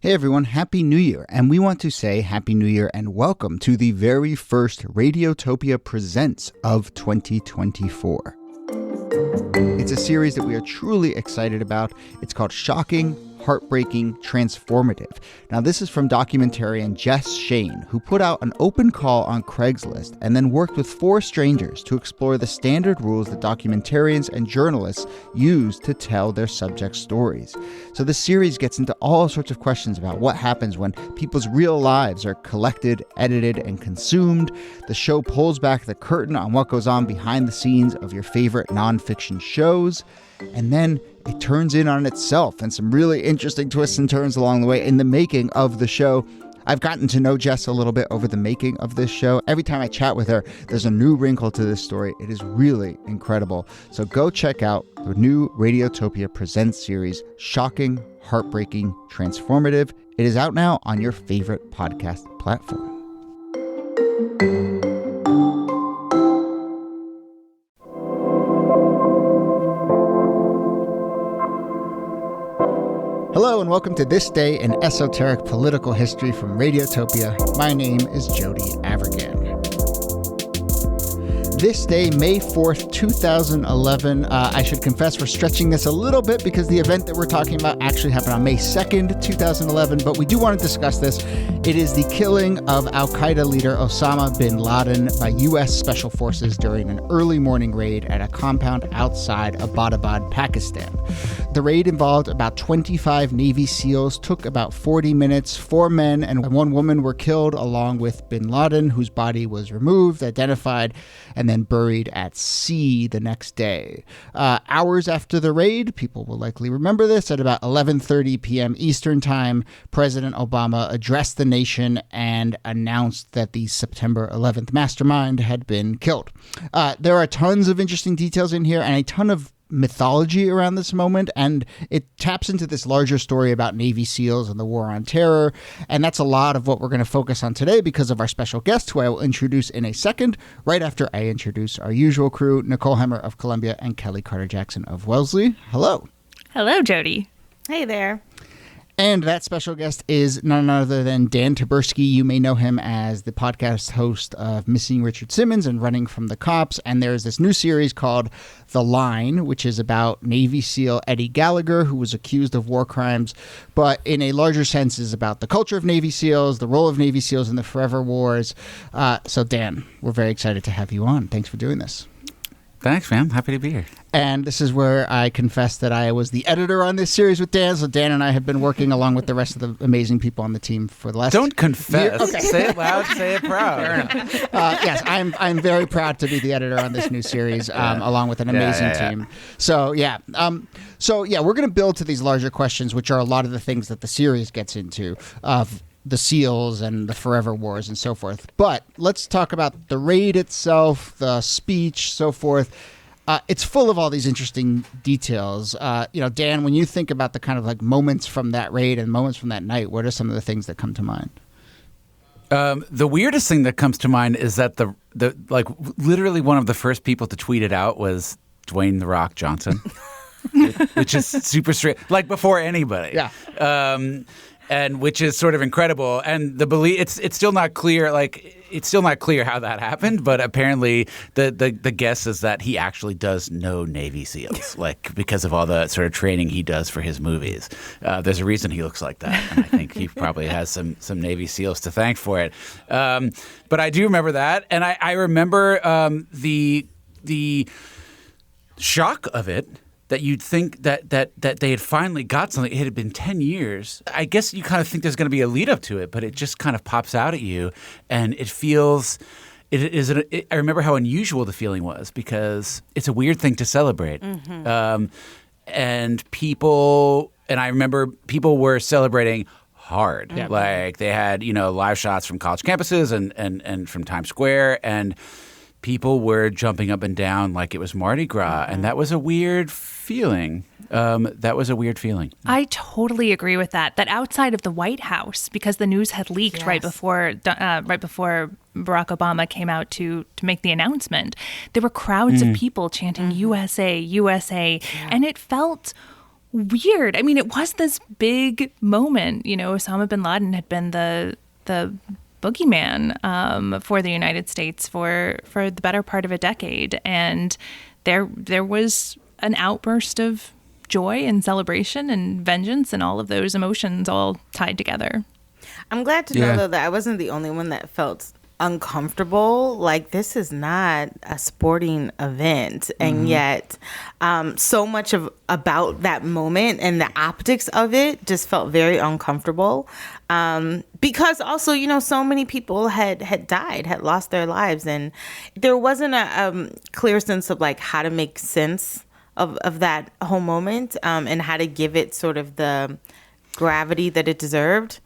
Hey everyone, Happy New Year, and we want to say Happy New Year and welcome to the very first Radiotopia Presents of 2024. It's a series that we are truly excited about. It's called Shocking, Heartbreaking, Transformative. Now, this is from documentarian Jess Shane, who put out an open call on Craigslist and then worked with 4 strangers to explore the standard rules that documentarians and journalists use to tell their subject stories. So this series gets into all sorts of questions about what happens when people's real lives are collected, edited, and consumed. The show pulls back the curtain on what goes on behind the scenes of your favorite nonfiction shows. And then it turns in on itself and some really interesting twists and turns along the way in the making of the show. I've gotten to know Jess a little bit over the making of this show. Every time I chat with her, there's a new wrinkle to this story. It is really incredible. So go check out the new Radiotopia Presents series, Shocking, Heartbreaking, Transformative. It is out now on your favorite podcast platform. Hello and welcome to This Day in Esoteric Political History from Radiotopia. My name is Jody Avirgan. This day, May 4th, 2011, I should confess we're stretching this a little bit because the event that we're talking about actually happened on May 2nd, 2011, but we do want to discuss this. It is the killing of Al-Qaeda leader Osama bin Laden by U.S. Special Forces during an early morning raid at a compound outside Abbottabad, Pakistan. The raid involved about 25 Navy SEALs, took about 40 minutes. 4 men and 1 woman were killed along with bin Laden, whose body was removed, identified, and then buried at sea the next day. Hours after the raid, people will likely remember this, at about 11:30 p.m. Eastern Time, President Obama addressed the nation and announced that the September 11th mastermind had been killed. There are tons of interesting details in here and a ton of mythology around this moment, and it taps into this larger story about Navy SEALs and the war on terror, and that's a lot of what we're going to focus on today because of our special guest, who I will introduce in a second, right after I introduce our usual crew, Nicole Hemmer of Columbia and Kellie Carter-Jackson of Wellesley. Hello. Hello, Jody. Hey there. And that special guest is none other than Dan Taberski. You may know him as the podcast host of Missing Richard Simmons and Running from the Cops. And there's this new series called The Line, which is about Navy SEAL Eddie Gallagher, who was accused of war crimes, but in a larger sense is about the culture of Navy SEALs, the role of Navy SEALs in the Forever Wars. So Dan, we're very excited to have you on. Thanks for doing this. Thanks, man. Happy to be here. And this is where I confess that I was the editor on this series with Dan. So Dan and I have been working along with the rest of the amazing people on the team for the last Don't confess. year. Okay. Say it loud, say it proud. Fair enough. Yes, I'm very proud to be the editor on this new series, along with an amazing team. So, we're going to build to these larger questions, which are a lot of the things that the series gets into, of the SEALs and the Forever Wars and so forth. But let's talk about the raid itself, the speech, so forth. It's full of all these interesting details. Dan, when you think about the kind of like moments from that raid and moments from that night, what are some of the things that come to mind? The weirdest thing that comes to mind is that the literally one of the first people to tweet it out was Dwayne "The Rock" Johnson, which is super straight, like before anybody. Yeah. And which is sort of incredible. And the belief, it's still not clear. It's still not clear how that happened. But apparently, the guess is that he actually does know Navy SEALs, because of all the sort of training he does for his movies. There's a reason he looks like that, and I think he probably has some Navy SEAls to thank for it. But I do remember that, and I remember the shock of it. That you'd think that they had finally got something. It had been 10 years. I guess you kind of think there's going to be a lead up to it, but it just kind of pops out at you, and it feels. I remember how unusual the feeling was because it's a weird thing to celebrate, and I remember people were celebrating hard. Yeah. Like they had live shots from college campuses and from Times Square and. People were jumping up and down like it was Mardi Gras, and that was a weird feeling. I totally agree with that. That outside of the White House, because the news had leaked right before Barack Obama came out to make the announcement, there were crowds of people chanting USA, USA, and it felt weird. I mean, it was this big moment. Osama bin Laden had been the boogeyman for the United States for the better part of a decade, and there was an outburst of joy and celebration and vengeance and all of those emotions all tied together. I'm glad to know, though, that I wasn't the only one that felt uncomfortable. Like, this is not a sporting event, and yet so much about that moment and the optics of it just felt very uncomfortable, because also, so many people had died, had lost their lives, and there wasn't a clear sense of like how to make sense of that whole moment, and how to give it sort of the gravity that it deserved.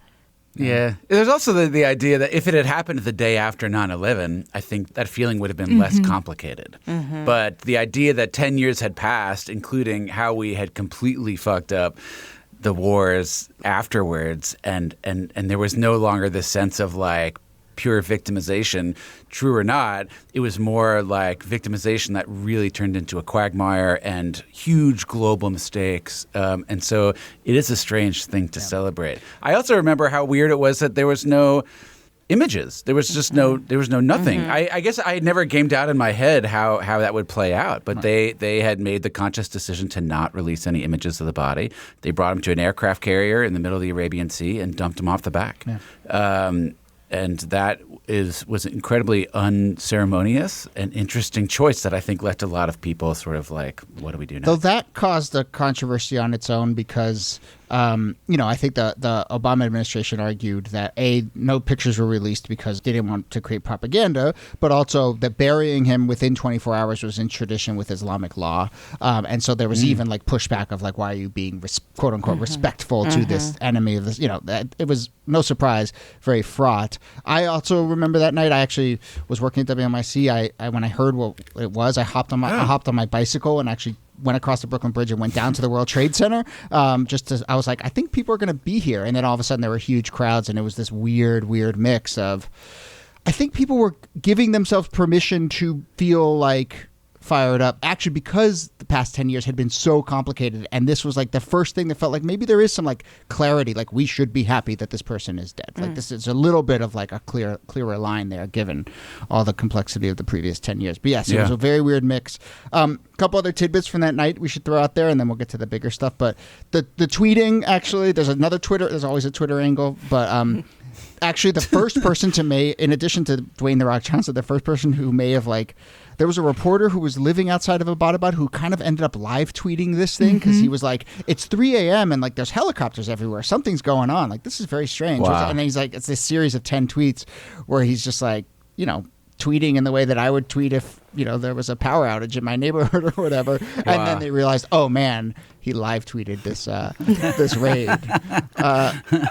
Yeah. There's also the idea that if it had happened the day after 9/11, I think that feeling would have been less complicated. But the idea that 10 years had passed, including how we had completely fucked up the wars afterwards, and there was no longer this sense of like pure victimization, true or not, it was more like victimization that really turned into a quagmire and huge global mistakes. And so it is a strange thing to celebrate. I also remember how weird it was that there was no images. There was just there was no nothing. I guess I had never gamed out in my head how that would play out, but they had made the conscious decision to not release any images of the body. They brought him to an aircraft carrier in the middle of the Arabian Sea and dumped him off the back. Yeah. And that was an incredibly unceremonious and interesting choice that I think left a lot of people sort of like, what do we do now? Though that caused a controversy on its own because, I think the Obama administration argued that, no pictures were released because they didn't want to create propaganda, but also that burying him within 24 hours was in tradition with Islamic law. And so there was even like pushback of like, why are you being quote unquote respectful to this enemy of this? It was no surprise, very fraught. I also remember that night I actually was working at WMIC. I when I heard what it was, I hopped on my bicycle and actually went across the Brooklyn Bridge and went down to the World Trade Center. I was like, I think people are going to be here. And then all of a sudden there were huge crowds, and it was this weird mix of, I think people were giving themselves permission to feel like fired up, actually, because the past 10 years had been so complicated, and this was like the first thing that felt like maybe there is some like clarity, like we should be happy that this person is dead. Like this is a little bit of like a clearer line there, given all the complexity of the previous 10 years. But yes, it was a very weird mix. A couple other tidbits from that night we should throw out there, and then we'll get to the bigger stuff. But the tweeting, actually, there's always a Twitter angle, but actually the first person in addition to Dwayne "The Rock" Johnson, the first person who may have like, there was a reporter who was living outside of Abbottabad who kind of ended up live tweeting this thing because he was like, it's 3 a.m. and like there's helicopters everywhere. Something's going on. Like, this is very strange. Wow. And then he's like, it's this series of 10 tweets where he's just like, tweeting in the way that I would tweet if, there was a power outage in my neighborhood or whatever. Wow. And then they realized, oh man, he live tweeted this this raid.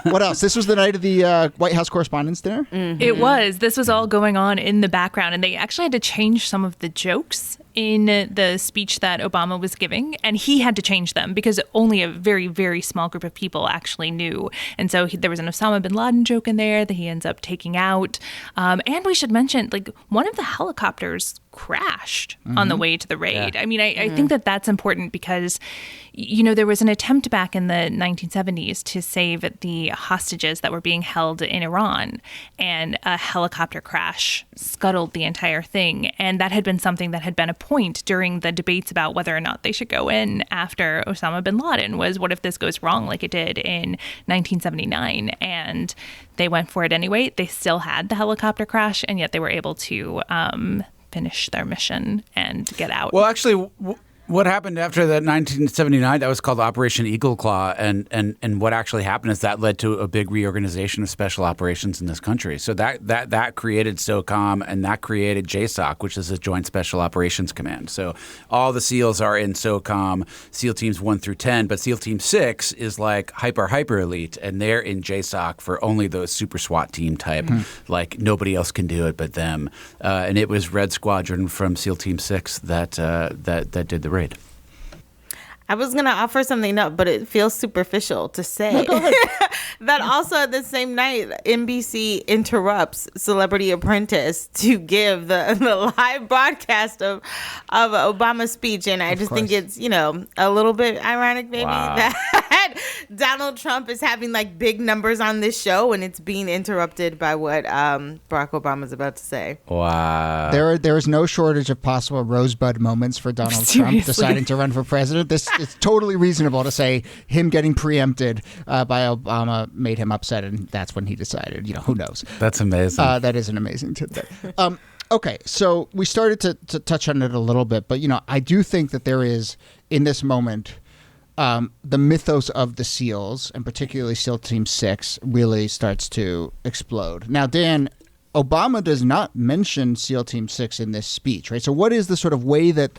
What else? This was the night of the White House Correspondents' Dinner? Mm-hmm. It was. This was all going on in the background, and they actually had to change some of the jokes in the speech that Obama was giving, and he had to change them because only a very, very small group of people actually knew. And so there was an Osama bin Laden joke in there that he ends up taking out. And we should mention, like, one of the helicopters crashed on the way to the raid. Yeah. I mean, I think that that's important because, there was an attempt back in the 1970s to save the hostages that were being held in Iran, and a helicopter crash scuttled the entire thing. And that had been something that had been a point during the debates about whether or not they should go in after Osama bin Laden, was what if this goes wrong like it did in 1979? And they went for it anyway. They still had the helicopter crash, and yet they were able to finish their mission and get out. Well, actually, what happened after that 1979, that was called Operation Eagle Claw, and what actually happened is that led to a big reorganization of special operations in this country. So that created SOCOM, and that created JSOC, which is a Joint Special Operations Command. So all the SEALs are in SOCOM, SEAL Teams 1 through 10, but SEAL Team 6 is like hyper elite, and they're in JSOC for only those super SWAT team type, like nobody else can do it but them. And it was Red Squadron from SEAL Team 6 that did the raid. I was going to offer something up, but it feels superficial to say. No, go ahead. That also at the same night, NBC interrupts Celebrity Apprentice to give the live broadcast of Obama's speech. And I just think it's, a little bit ironic maybe that Donald Trump is having like big numbers on this show and it's being interrupted by what Barack Obama's about to say. Wow. There is no shortage of possible rosebud moments for Donald Trump deciding to run for president. It's totally reasonable to say him getting preempted by Obama made him upset, and that's when he decided. Who knows? That's amazing. That is an amazing tidbit. Okay, so we started to touch on it a little bit, but I do think that there is in this moment the mythos of the SEALs, and particularly SEAL Team 6, really starts to explode. Now, Dan, Obama does not mention SEAL Team 6 in this speech, right? So what is the sort of way that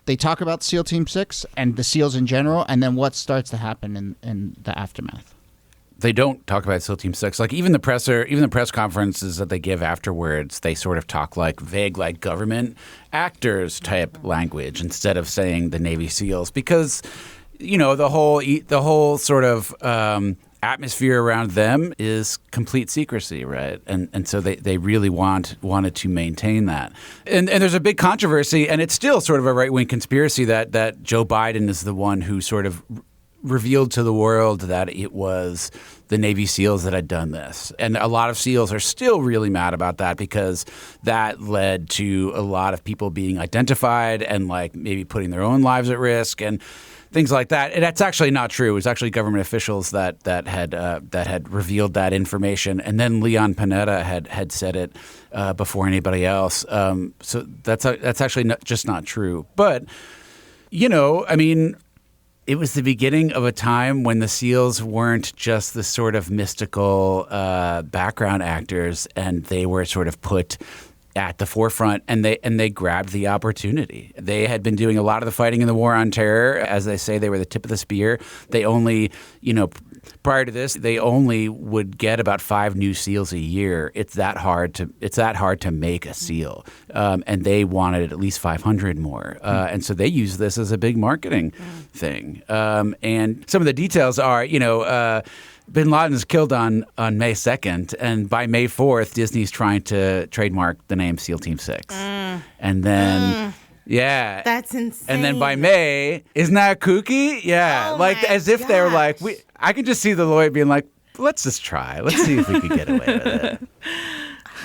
they talk about SEAL Team 6 and the SEALs in general, and then what starts to happen in the aftermath? They don't talk about SEAL Team 6. Like even the press conferences that they give afterwards, they sort of talk like vague, like government actors type language instead of saying the Navy SEALs, because the whole sort of atmosphere around them is complete secrecy, right? And so they really wanted to maintain that. And there's a big controversy, and it's still sort of a right-wing conspiracy that Joe Biden is the one who sort of revealed to the world that it was the Navy SEALs that had done this. And a lot of SEALs are still really mad about that because that led to a lot of people being identified and like maybe putting their own lives at risk and things like that. And that's actually not true. It was actually government officials that had revealed that information, and then Leon Panetta had said it before anybody else. So that's actually just not true. But it was the beginning of a time when the SEALs weren't just the sort of mystical background actors, and they were sort of put at the forefront, and they grabbed the opportunity. They had been doing a lot of the fighting in the war on terror. As they say, they were the tip of the spear. They only, prior to this, they only would get about 5 new SEALs a year. It's that hard to make a SEAL, and they wanted at least 500 more. And so they used this as a big marketing thing. And some of the details are, Bin Laden is killed on May 2nd, and by May 4th, Disney's trying to trademark the name SEAL Team 6. And then, yeah. That's insane. And then by May, isn't that kooky? Yeah. Oh as if they were like, gosh. I can just see the lawyer being like, let's just try. Let's see if we could get away with it.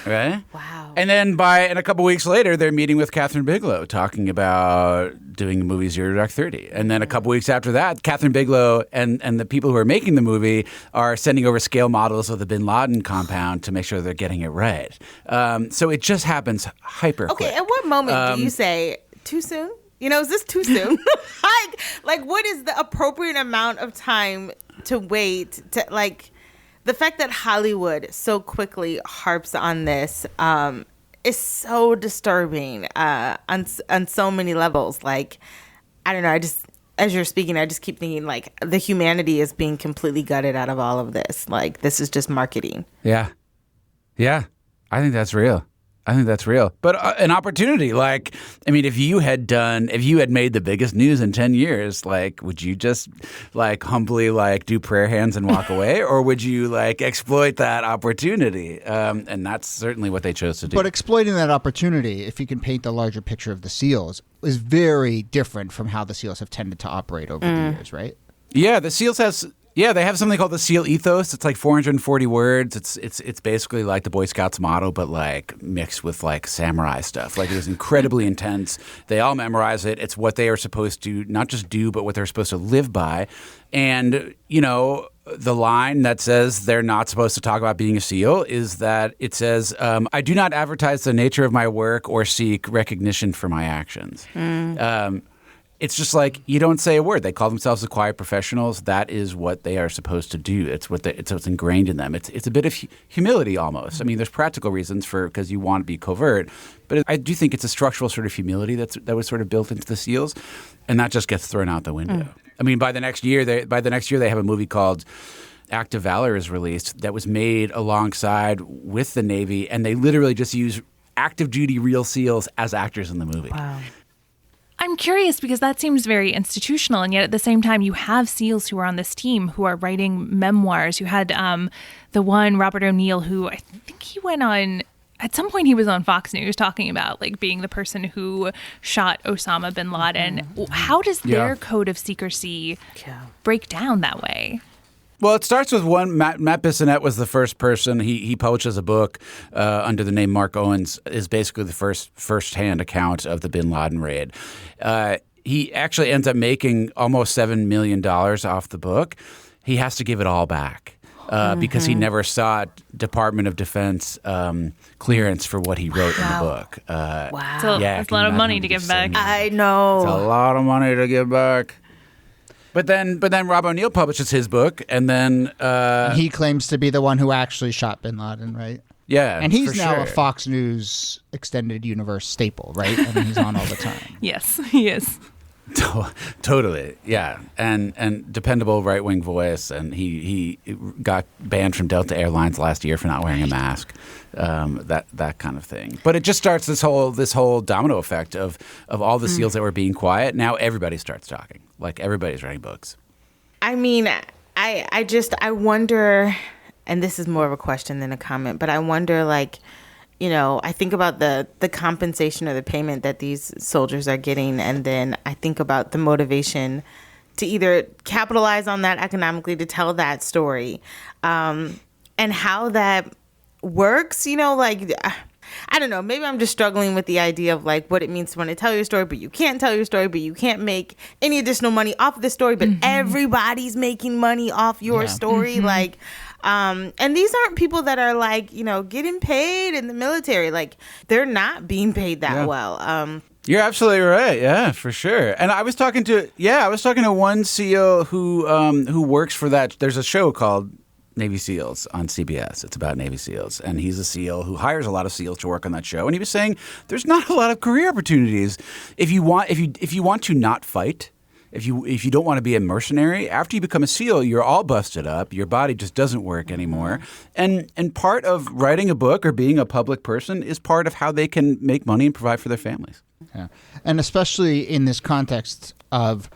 Right? Wow. And then and a couple weeks later, they're meeting with Catherine Bigelow talking about doing the movie Zero Dark 30. And then a couple weeks after that, Catherine Bigelow and the people who are making the movie are sending over scale models of the Bin Laden compound to make sure they're getting it right. So it just happens hyper quick. Okay, at what moment do you say, too soon? Is this too soon? like what is the appropriate amount of time to wait to the fact that Hollywood so quickly harps on this is so disturbing on so many levels. Like, I don't know. As you're speaking, I just keep thinking like the humanity is being completely gutted out of all of this. Like, this is just marketing. Yeah. Yeah. I think that's real. But an opportunity, if you had made the biggest news in 10 years, would you just humbly do prayer hands and walk away? Or would you exploit that opportunity? And that's certainly what they chose to do. But exploiting that opportunity, if you can paint the larger picture of the SEALs, is very different from how the SEALs have tended to operate over the years, right? Yeah, the SEALs they have something called the SEAL ethos. It's 440 words. It's basically like the Boy Scouts motto, but mixed with samurai stuff. It is incredibly intense. They all memorize it. It's what they are supposed to not just do, but what they're supposed to live by. And the line that says they're not supposed to talk about being a SEAL is that it says, "I do not advertise the nature of my work or seek recognition for my actions." It's just you don't say a word. They call themselves the quiet professionals. That is what they are supposed to do. It's what's ingrained in them. It's a bit of humility almost. I mean, there's practical reasons because you want to be covert, but I do think it's a structural sort of humility that was sort of built into the SEALs, and that just gets thrown out the window. I mean, by the next year they have a movie called Act of Valor is released that was made alongside with the Navy, and they literally just use active duty real SEALs as actors in the movie. Wow. I'm curious because that seems very institutional, and yet at the same time, you have SEALs who are on this team who are writing memoirs. You had the one, Robert O'Neill, who I think he went on, at some point he was on Fox News talking about like being the person who shot Osama bin Laden. How does their code of secrecy break down that way? Well, it starts with one. Matt Bissonnette was the first person. He publishes a book under the name Mark Owens. Is basically the first-hand account of the bin Laden raid. He actually ends up making almost $7 million off the book. He has to give it all back because he never sought Department of Defense clearance for what he wrote in the book. Wow, so that's a lot of money to give back. I know, it's a lot of money to give back. But then Rob O'Neill publishes his book, and then he claims to be the one who actually shot bin Laden, right? Yeah, and he's now a Fox News extended universe staple, right? I mean, he's on all the time. Yes, he is. Totally, yeah, and dependable right wing voice, and he got banned from Delta Airlines last year for not wearing a mask, that kind of thing. But it just starts this whole domino effect of all the SEALs that were being quiet. Now everybody starts talking, like everybody's writing books. I mean, I wonder, and this is more of a question than a comment, but I wonder, like, you know, I think about the compensation or the payment that these soldiers are getting, and then I think about the motivation to either capitalize on that economically, to tell that story, and how that works. You know, like, I don't know, maybe I'm just struggling with the idea of like what it means to want to tell your story, but you can't tell your story, but you can't make any additional money off of the story, but everybody's making money off your story. Like, and these aren't people that are like, you know, getting paid in the military. Like, they're not being paid that well. You're absolutely right. Yeah, for sure. And I was talking to one SEAL who works for that. There's a show called Navy SEALs on CBS. It's about Navy SEAls, and he's a SEAL who hires a lot of SEALs to work on that show. And he was saying there's not a lot of career opportunities if you want to not fight. If you don't want to be a mercenary, after you become a SEAL, you're all busted up. Your body just doesn't work anymore. And part of writing a book or being a public person is part of how they can make money and provide for their families. Yeah. And especially in this context of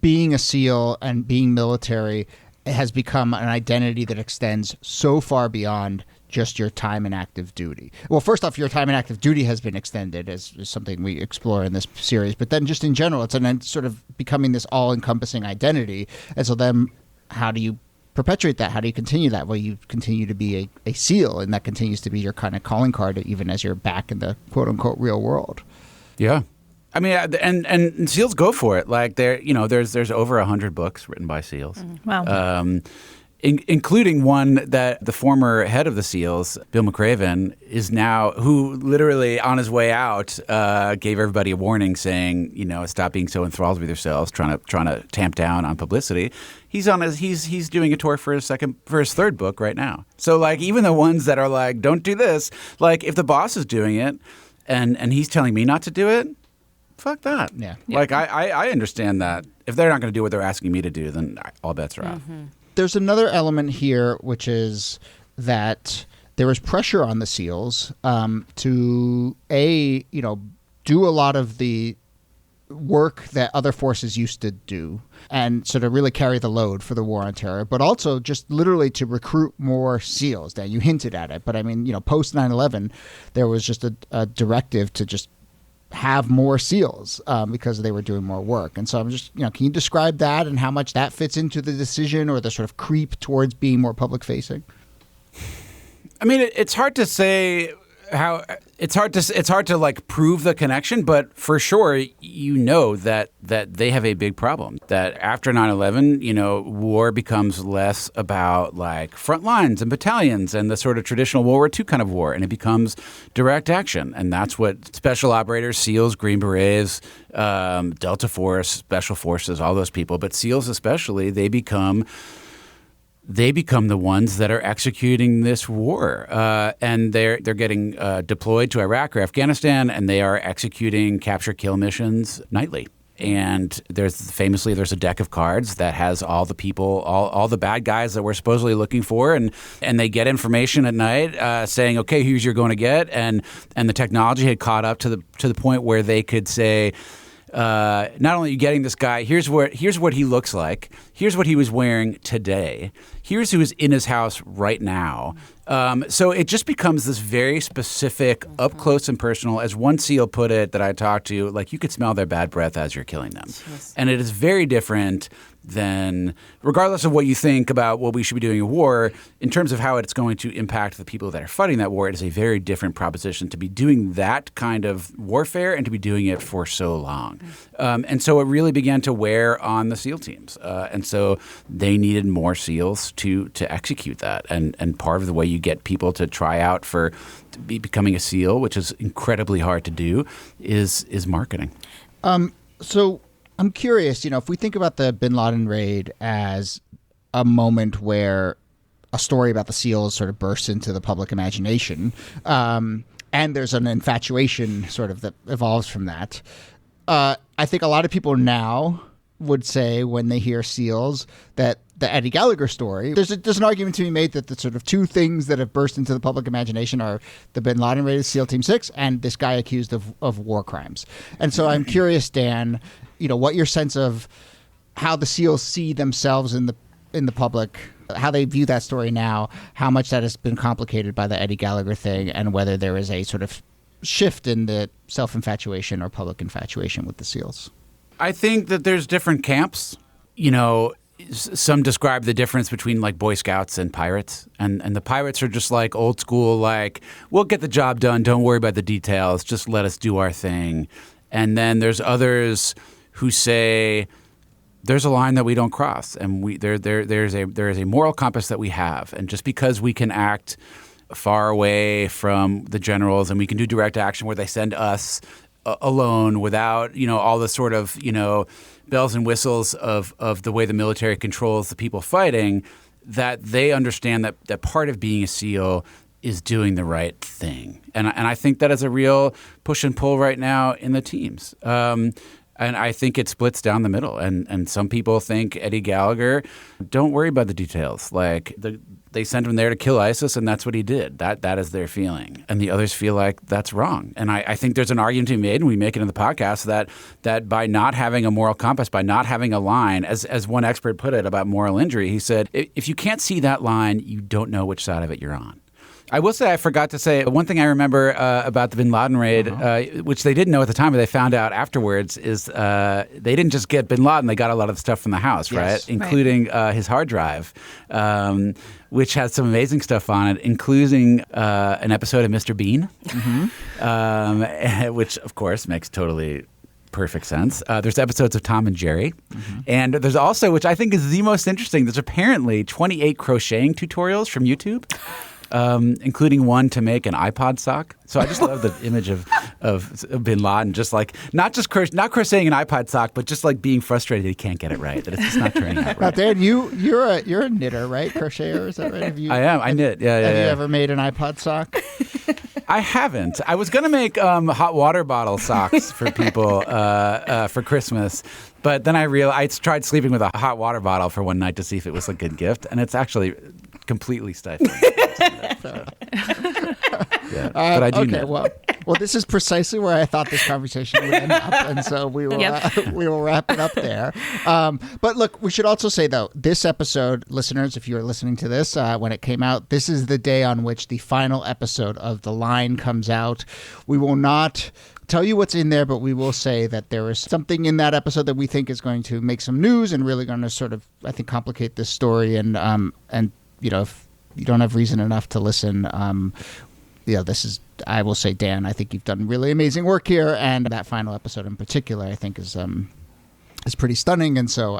being a SEAL and being military, it has become an identity that extends so far beyond just your time in active duty. Well, first off, your time in active duty has been extended as something we explore in this series, but then just in general, it's sort of becoming this all-encompassing identity. And so then how do you perpetuate that? How do you continue that? Well, you continue to be a SEAL, and that continues to be your kind of calling card even as you're back in the quote-unquote real world. Yeah. I mean, and SEALs go for it. Like, there's over 100 books written by SEAls. Wow. Including one that the former head of the SEALs, Bill McRaven, is now, who literally on his way out gave everybody a warning saying, you know, stop being so enthralled with yourselves, trying to tamp down on publicity. He's doing a tour for his third book right now. So like, even the ones that are like, don't do this, like if the boss is doing it and he's telling me not to do it, fuck that. Yeah. Like I understand that if they're not going to do what they're asking me to do, then all bets are off. There's another element here, which is that there was pressure on the SEALs to do a lot of the work that other forces used to do and sort of really carry the load for the war on terror, but also just literally to recruit more SEAls. Dan, you hinted at it, but I mean, you know, post 9/11, there was just a directive to just have more SEALs because they were doing more work. And so I'm just, can you describe that and how much that fits into the decision or the sort of creep towards being more public facing? I mean, it's hard to say how it's hard to like prove the connection, but for sure, that they have a big problem. That after 9/11, war becomes less about like front lines and battalions and the sort of traditional World War II kind of war, and it becomes direct action. And that's what special operators, SEALs, Green Berets, Delta Force, Special Forces, all those people, but SEALs especially, they become the ones that are executing this war, and they're getting deployed to Iraq or Afghanistan, and they are executing capture-kill missions nightly. And there's a deck of cards that has all the people, all the bad guys that we're supposedly looking for, and they get information at night saying, okay, here's you're going to get, and the technology had caught up to the point where they could say, not only are you getting this guy, here's what he looks like, here's what he was wearing today, here's who is in his house right now. So it just becomes this very specific, up close and personal, as one SEAL put it that I talked to, like you could smell their bad breath as you're killing them. And it is very different than, regardless of what you think about what we should be doing in war, in terms of how it's going to impact the people that are fighting that war, it is a very different proposition to be doing that kind of warfare and to be doing it for so long. And so it really began to wear on the SEAL teams. And so they needed more SEALs to execute that. And part of the way you get people to try out to be becoming a SEAL, which is incredibly hard to do, is marketing. So I'm curious, if we think about the bin Laden raid as a moment where a story about the SEALs sort of bursts into the public imagination, and there's an infatuation sort of that evolves from that, I think a lot of people now would say when they hear SEALs that the Eddie Gallagher story, there's an argument to be made that the sort of two things that have burst into the public imagination are the bin Laden raid, SEAL Team 6, and this guy accused of war crimes. And so I'm curious, Dan, what your sense of how the SEALs see themselves in the public, how they view that story now, how much that has been complicated by the Eddie Gallagher thing, and whether there is a sort of shift in the self-infatuation or public infatuation with the SEALs. I think that there's different camps. Some describe the difference between like Boy Scouts and pirates. And the pirates are just like old school, like, we'll get the job done. Don't worry about the details. Just let us do our thing. And then there's others who say there's a line that we don't cross. And there is a moral compass that we have. And just because we can act far away from the generals and we can do direct action where they send us alone without, all the sort of, bells and whistles of the way the military controls the people fighting, that they understand that part of being a SEAL is doing the right thing. And I think that is a real push and pull right now in the teams. And I think it splits down the middle. And some people think Eddie Gallagher, don't worry about the details. Like they sent him there to kill ISIS, and that's what he did. That is their feeling. And the others feel like that's wrong. And I think there's an argument to be made, and we make it in the podcast, that by not having a moral compass, by not having a line, as one expert put it about moral injury, he said, if you can't see that line, you don't know which side of it you're on. I will say I forgot to say one thing I remember about the bin Laden raid, which they didn't know at the time, but they found out afterwards, is they didn't just get bin Laden, they got a lot of the stuff from the house, right? Including his hard drive, which has some amazing stuff on it, including an episode of Mr. Bean, which, of course, makes totally perfect sense. There's episodes of Tom and Jerry. And there's also, which I think is the most interesting, there's apparently 28 crocheting tutorials from YouTube. Including one to make an iPod sock. So I just love the image of bin Laden, just like not crocheting an iPod sock, but just like being frustrated that he can't get it right, that it's just not turning out right. Now, Dan, you're a knitter, right? Crocheter, is that right? I am. I knit. Yeah. Have you ever made an iPod sock? I haven't. I was gonna make hot water bottle socks for people for Christmas. But then I tried sleeping with a hot water bottle for one night to see if it was a good gift, and it's actually completely stifling. But I do know. Well, this is precisely where I thought this conversation would end up, and so we will wrap it up there. But look, we should also say, though, this episode, listeners, if you are listening to this when it came out, this is the day on which the final episode of The Line comes out. We will not tell you what's in there, but we will say that there is something in that episode that we think is going to make some news and really going to sort of, I think, complicate this story. And if you don't have reason enough to listen, this is, I will say, Dan, I think you've done really amazing work here, and that final episode in particular, I think is pretty stunning. And so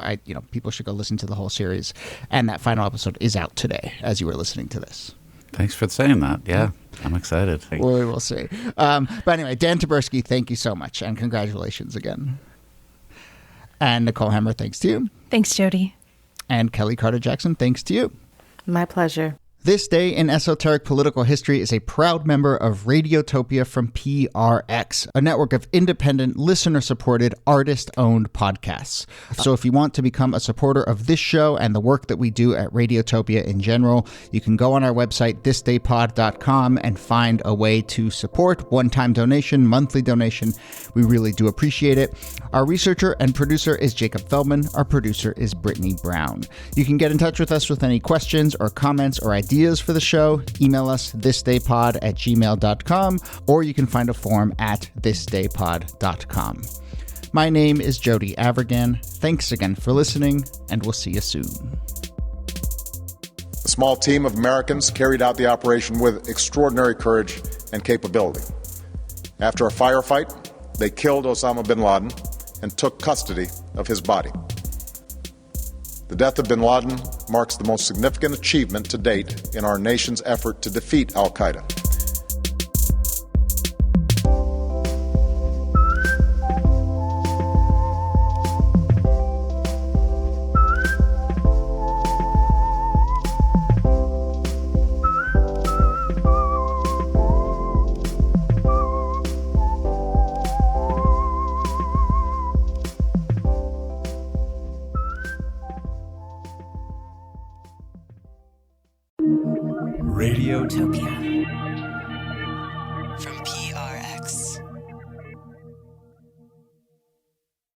people should go listen to the whole series. And that final episode is out today as you were listening to this. Thanks for saying that. Yeah, I'm excited. Well, we will see. But anyway, Dan Taberski, thank you so much, and congratulations again. And Nicole Hammer, thanks to you. Thanks, Jody. And Kellie Carter Jackson, thanks to you. My pleasure. This Day in Esoteric Political History is a proud member of Radiotopia from PRX, a network of independent, listener-supported, artist-owned podcasts. So if you want to become a supporter of this show and the work that we do at Radiotopia in general, you can go on our website, thisdaypod.com, and find a way to support. One-time donation, monthly donation. We really do appreciate it. Our researcher and producer is Jacob Feldman. Our producer is Brittany Brown. You can get in touch with us with any questions or comments or ideas for the show. Email us thisdaypod@gmail.com, or you can find a form at thisdaypod.com. My name is Jody Avirgan. Thanks again for listening, and we'll see you soon. A small team of Americans carried out the operation with extraordinary courage and capability. After a firefight, they killed Osama bin Laden and took custody of his body. The death of bin Laden marks the most significant achievement to date in our nation's effort to defeat al-Qaeda. Radiotopia.